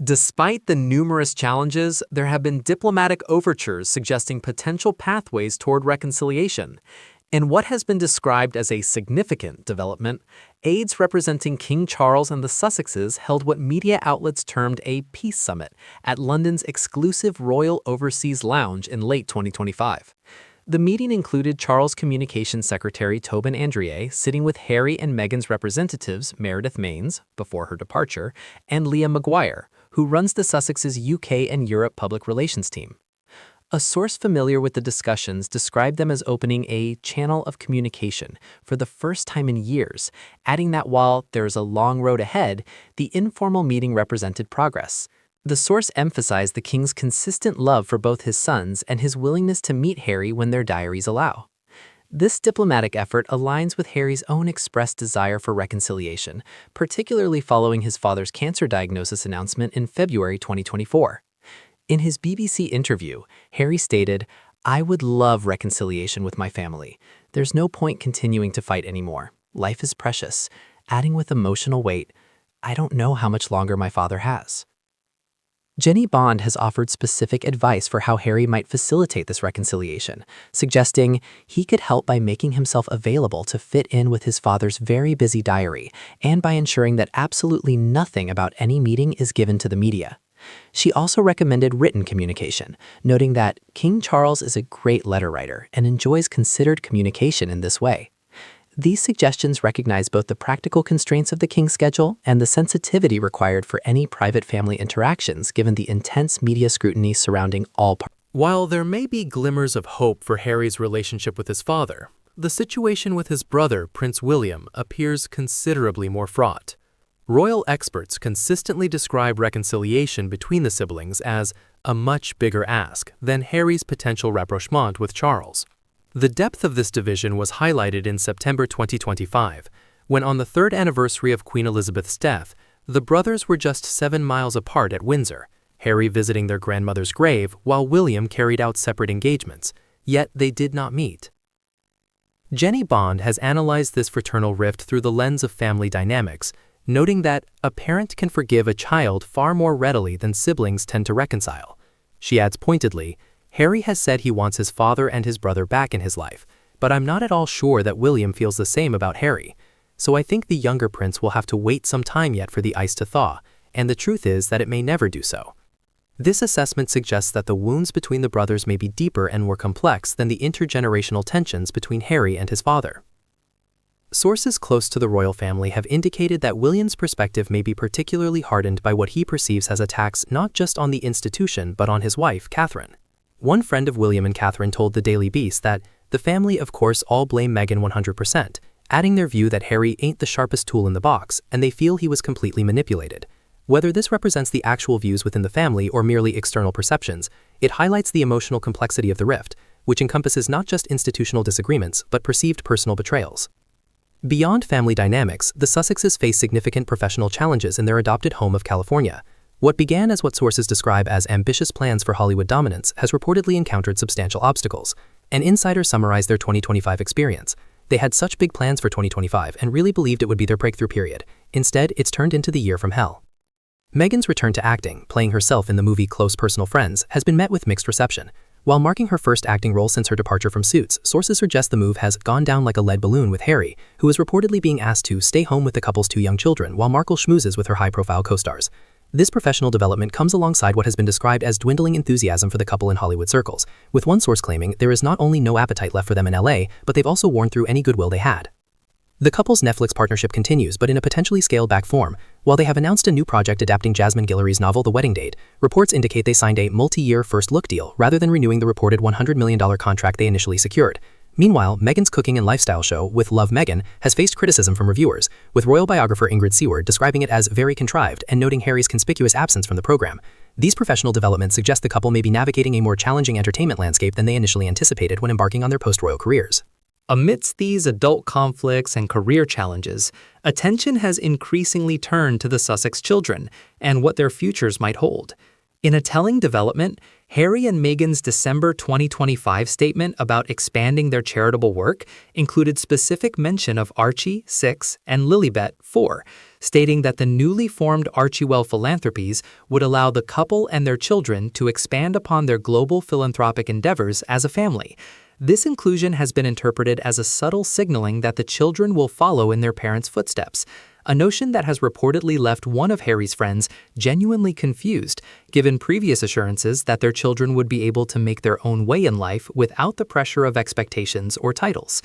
Despite the numerous challenges, there have been diplomatic overtures suggesting potential pathways toward reconciliation. In what has been described as a significant development, aides representing King Charles and the Sussexes held what media outlets termed a peace summit at London's exclusive Royal Overseas Lounge in late 2025. The meeting included Charles' Communications Secretary Tobin Andrea sitting with Harry and Meghan's representatives Meredith Maines, before her departure, and Leah Maguire, who runs the Sussexes' UK and Europe public relations team. A source familiar with the discussions described them as opening a channel of communication for the first time in years, adding that while there is a long road ahead, the informal meeting represented progress. The source emphasized the king's consistent love for both his sons and his willingness to meet Harry when their diaries allow. This diplomatic effort aligns with Harry's own expressed desire for reconciliation, particularly following his father's cancer diagnosis announcement in February 2024. In his BBC interview, Harry stated, "I would love reconciliation with my family. There's no point continuing to fight anymore. Life is precious," adding with emotional weight, "I don't know how much longer my father has." Jenny Bond has offered specific advice for how Harry might facilitate this reconciliation, suggesting he could help by making himself available to fit in with his father's very busy diary and by ensuring that absolutely nothing about any meeting is given to the media. She also recommended written communication, noting that King Charles is a great letter writer and enjoys considered communication in this way. These suggestions recognize both the practical constraints of the king's schedule and the sensitivity required for any private family interactions given the intense media scrutiny surrounding all parts. While there may be glimmers of hope for Harry's relationship with his father, the situation with his brother, Prince William, appears considerably more fraught. Royal experts consistently describe reconciliation between the siblings as a much bigger ask than Harry's potential rapprochement with Charles. The depth of this division was highlighted in September 2025, when on the third anniversary of Queen Elizabeth's death, the brothers were just 7 miles apart at Windsor, Harry visiting their grandmother's grave while William carried out separate engagements, yet they did not meet. Jenny Bond has analyzed this fraternal rift through the lens of family dynamics, noting that a parent can forgive a child far more readily than siblings tend to reconcile. She adds pointedly, "Harry has said he wants his father and his brother back in his life, but I'm not at all sure that William feels the same about Harry. So I think the younger prince will have to wait some time yet for the ice to thaw, and the truth is that it may never do so." This assessment suggests that the wounds between the brothers may be deeper and more complex than the intergenerational tensions between Harry and his father. Sources close to the royal family have indicated that William's perspective may be particularly hardened by what he perceives as attacks not just on the institution but on his wife, Catherine. One friend of William and Catherine told the Daily Beast that the family of course all blame Meghan 100%, adding their view that Harry ain't the sharpest tool in the box and they feel he was completely manipulated. Whether this represents the actual views within the family or merely external perceptions, it highlights the emotional complexity of the rift, which encompasses not just institutional disagreements but perceived personal betrayals. Beyond family dynamics, the Sussexes face significant professional challenges in their adopted home of California. What began as what sources describe as ambitious plans for Hollywood dominance has reportedly encountered substantial obstacles. An insider summarized their 2025 experience. They had such big plans for 2025 and really believed it would be their breakthrough period. Instead, it's turned into the year from hell. Meghan's return to acting, playing herself in the movie Close Personal Friends, has been met with mixed reception. While marking her first acting role since her departure from Suits, sources suggest the move has gone down like a lead balloon with Harry, who is reportedly being asked to stay home with the couple's 2 young children while Markle schmoozes with her high-profile co-stars. This professional development comes alongside what has been described as dwindling enthusiasm for the couple in Hollywood circles, with one source claiming there is not only no appetite left for them in LA, but they've also worn through any goodwill they had. The couple's Netflix partnership continues, but in a potentially scaled-back form. While they have announced a new project adapting Jasmine Guillory's novel The Wedding Date, reports indicate they signed a multi-year first-look deal rather than renewing the reported $100 million contract they initially secured. Meanwhile, Meghan's cooking and lifestyle show, With Love Meghan, has faced criticism from reviewers, with royal biographer Ingrid Seward describing it as very contrived and noting Harry's conspicuous absence from the program. These professional developments suggest the couple may be navigating a more challenging entertainment landscape than they initially anticipated when embarking on their post-royal careers. Amidst these adult conflicts and career challenges, attention has increasingly turned to the Sussex children and what their futures might hold. In a telling development, Harry and Meghan's December 2025 statement about expanding their charitable work included specific mention of Archie, 6, and Lilibet, 4, stating that the newly formed Archie-Well Philanthropies would allow the couple and their children to expand upon their global philanthropic endeavors as a family. This inclusion has been interpreted as a subtle signaling that the children will follow in their parents' footsteps, a notion that has reportedly left one of Harry's friends genuinely confused, given previous assurances that their children would be able to make their own way in life without the pressure of expectations or titles.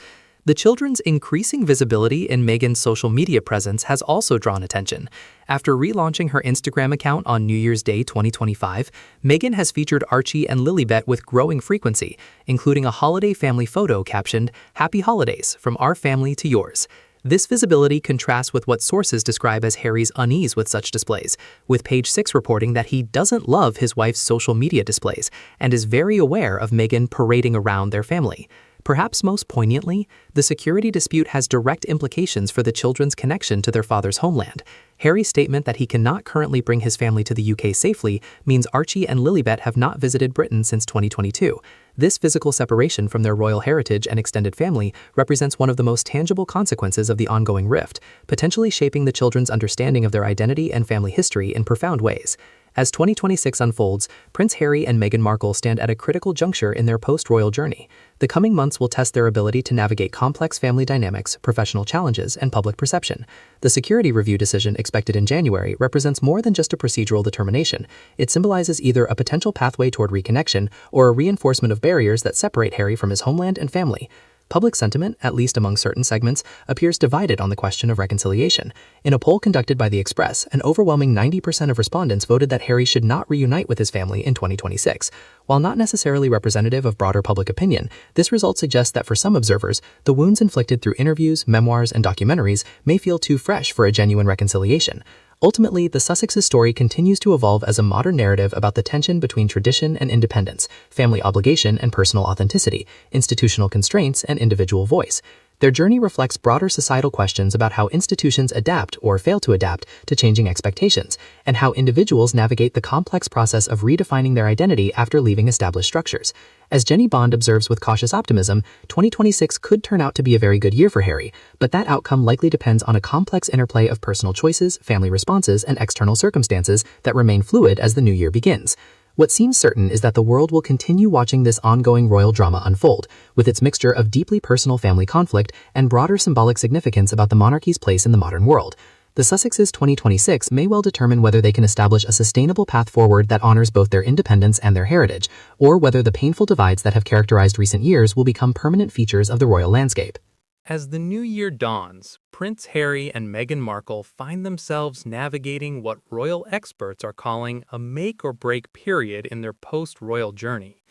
The children's increasing visibility in Meghan's social media presence has also drawn attention. After relaunching her Instagram account on New Year's Day 2025, Meghan has featured Archie and Lilibet with growing frequency, including a holiday family photo captioned, "Happy Holidays, from our family to yours." This visibility contrasts with what sources describe as Harry's unease with such displays, with Page 6 reporting that he doesn't love his wife's social media displays and is very aware of Meghan parading around their family. Perhaps most poignantly, the security dispute has direct implications for the children's connection to their father's homeland. Harry's statement that he cannot currently bring his family to the UK safely means Archie and Lilibet have not visited Britain since 2022. This physical separation from their royal heritage and extended family represents one of the most tangible consequences of the ongoing rift, potentially shaping the children's understanding of their identity and family history in profound ways. As 2026 unfolds, Prince Harry and Meghan Markle stand at a critical juncture in their post-royal journey. The coming months will test their ability to navigate complex family dynamics, professional challenges, and public perception. The security review decision expected in January represents more than just a procedural determination. It symbolizes either a potential pathway toward reconnection or a reinforcement of barriers that separate Harry from his homeland and family. Public sentiment, at least among certain segments, appears divided on the question of reconciliation. In a poll conducted by The Express, an overwhelming 90% of respondents voted that Harry should not reunite with his family in 2026. While not necessarily representative of broader public opinion, this result suggests that for some observers, the wounds inflicted through interviews, memoirs, and documentaries may feel too fresh for a genuine reconciliation. Ultimately, the Sussexes' story continues to evolve as a modern narrative about the tension between tradition and independence, family obligation and personal authenticity, institutional constraints and individual voice. Their journey reflects broader societal questions about how institutions adapt or fail to adapt to changing expectations, and how individuals navigate the complex process of redefining their identity after leaving established structures. As Jenny Bond observes with cautious optimism, 2026 could turn out to be a very good year for Harry, but that outcome likely depends on a complex interplay of personal choices, family responses, and external circumstances that remain fluid as the new year begins. What seems certain is that the world will continue watching this ongoing royal drama unfold, with its mixture of deeply personal family conflict and broader symbolic significance about the monarchy's place in the modern world. The Sussexes' 2026 may well determine whether they can establish a sustainable path forward that honors both their independence and their heritage, or whether the painful divides that have characterized recent years will become permanent features of the royal landscape. As the new year dawns, Prince Harry and Meghan Markle find themselves navigating what royal experts are calling a make-or-break period in their post-royal journey.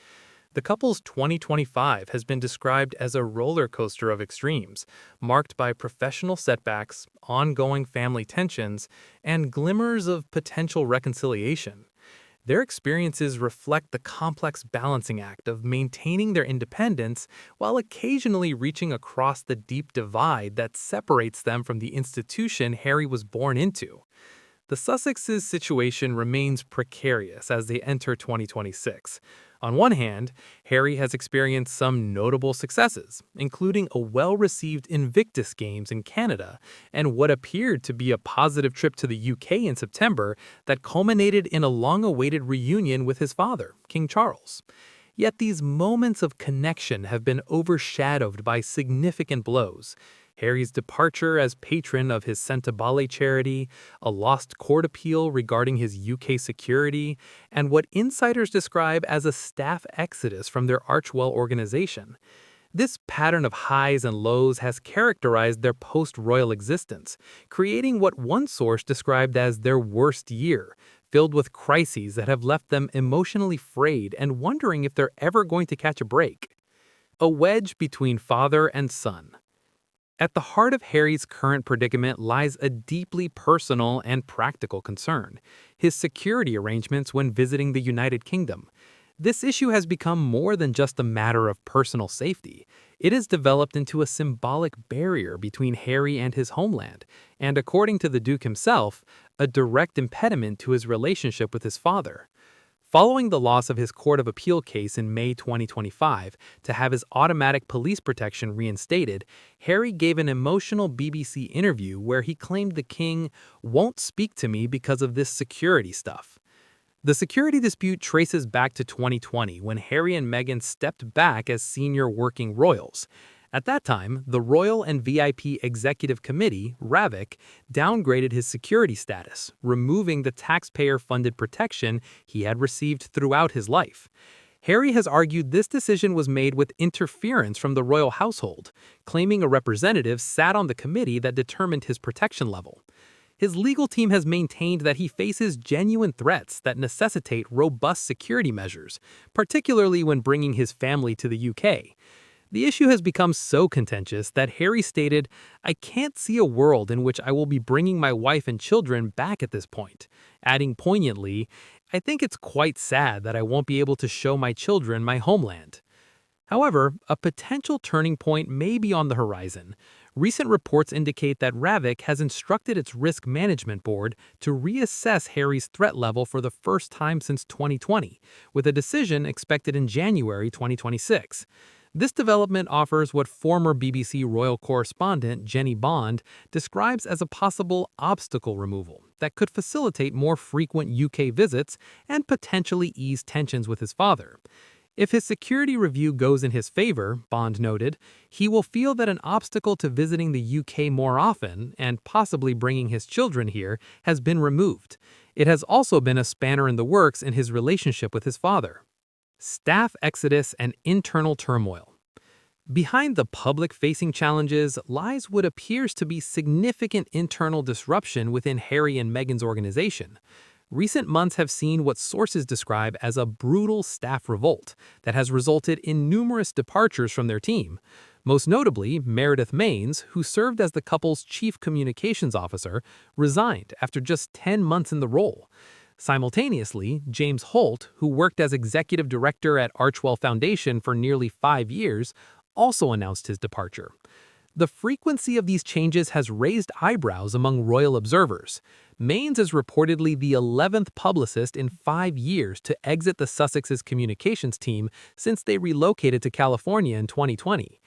The couple's 2025 has been described as a roller coaster of extremes, marked by professional setbacks, ongoing family tensions, and glimmers of potential reconciliation. Their experiences reflect the complex balancing act of maintaining their independence while occasionally reaching across the deep divide that separates them from the institution Harry was born into. The Sussexes' situation remains precarious as they enter 2026. On one hand, Harry has experienced some notable successes, including a well-received Invictus Games in Canada and what appeared to be a positive trip to the UK in September that culminated in a long-awaited reunion with his father, King Charles. Yet these moments of connection have been overshadowed by significant blows. Harry's departure as patron of his Sentabale charity, a lost court appeal regarding his UK security, and what insiders describe as a staff exodus from their Archwell organization. This pattern of highs and lows has characterized their post-royal existence, creating what one source described as their worst year, filled with crises that have left them emotionally frayed and wondering if they're ever going to catch a break. A wedge between father and son. At the heart of Harry's current predicament lies a deeply personal and practical concern: his security arrangements when visiting the United Kingdom. This issue has become more than just a matter of personal safety. It has developed into a symbolic barrier between Harry and his homeland, and according to the Duke himself, a direct impediment to his relationship with his father. Following the loss of his Court of Appeal case in May 2025 to have his automatic police protection reinstated, Harry gave an emotional BBC interview where he claimed the king won't speak to me because of this security stuff. The security dispute traces back to 2020 when Harry and Meghan stepped back as senior working royals. At that time, the Royal and VIP Executive Committee, RAVIC, downgraded his security status, removing the taxpayer-funded protection he had received throughout his life. Harry has argued this decision was made with interference from the royal household, claiming a representative sat on the committee that determined his protection level. His legal team has maintained that he faces genuine threats that necessitate robust security measures, particularly when bringing his family to the UK. The issue has become so contentious that Harry stated, "I can't see a world in which I will be bringing my wife and children back at this point," adding poignantly, "I think it's quite sad that I won't be able to show my children my homeland." However, a potential turning point may be on the horizon. Recent reports indicate that RAVIC has instructed its risk management board to reassess Harry's threat level for the first time since 2020, with a decision expected in January 2026. This development offers what former BBC royal correspondent Jenny Bond describes as a possible obstacle removal that could facilitate more frequent UK visits and potentially ease tensions with his father. If his security review goes in his favor, Bond noted, he will feel that an obstacle to visiting the UK more often, and possibly bringing his children here, has been removed. It has also been a spanner in the works in his relationship with his father. Staff exodus and internal turmoil. Behind the public-facing challenges lies what appears to be significant internal disruption within Harry and Meghan's organization. Recent months have seen what sources describe as a brutal staff revolt that has resulted in numerous departures from their team. Most notably, Meredith Maines, who served as the couple's chief communications officer, resigned after just 10 months in the role. Simultaneously, James Holt, who worked as executive director at Archewell Foundation for nearly 5 years, also announced his departure. The frequency of these changes has raised eyebrows among royal observers. Maines is reportedly the 11th publicist in 5 years to exit the Sussex's communications team since they relocated to California in 2020.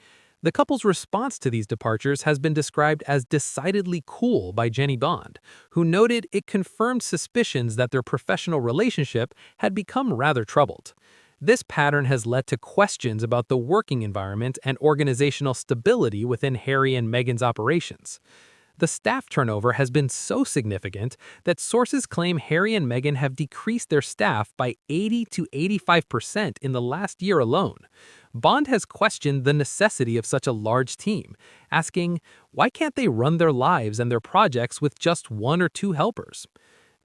The couple's response to these departures has been described as decidedly cool by Jenny Bond, who noted it confirmed suspicions that their professional relationship had become rather troubled. This pattern has led to questions about the working environment and organizational stability within Harry and Meghan's operations. The staff turnover has been so significant that sources claim Harry and Meghan have decreased their staff by 80 to 85% in the last year alone. Bond has questioned the necessity of such a large team, asking, why can't they run their lives and their projects with just 1 or 2 helpers?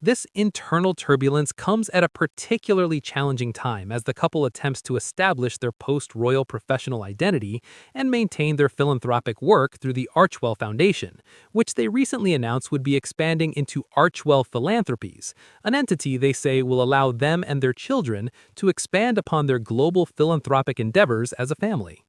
This internal turbulence comes at a particularly challenging time as the couple attempts to establish their post-royal professional identity and maintain their philanthropic work through the Archewell Foundation, which they recently announced would be expanding into Archewell Philanthropies, an entity they say will allow them and their children to expand upon their global philanthropic endeavors as a family.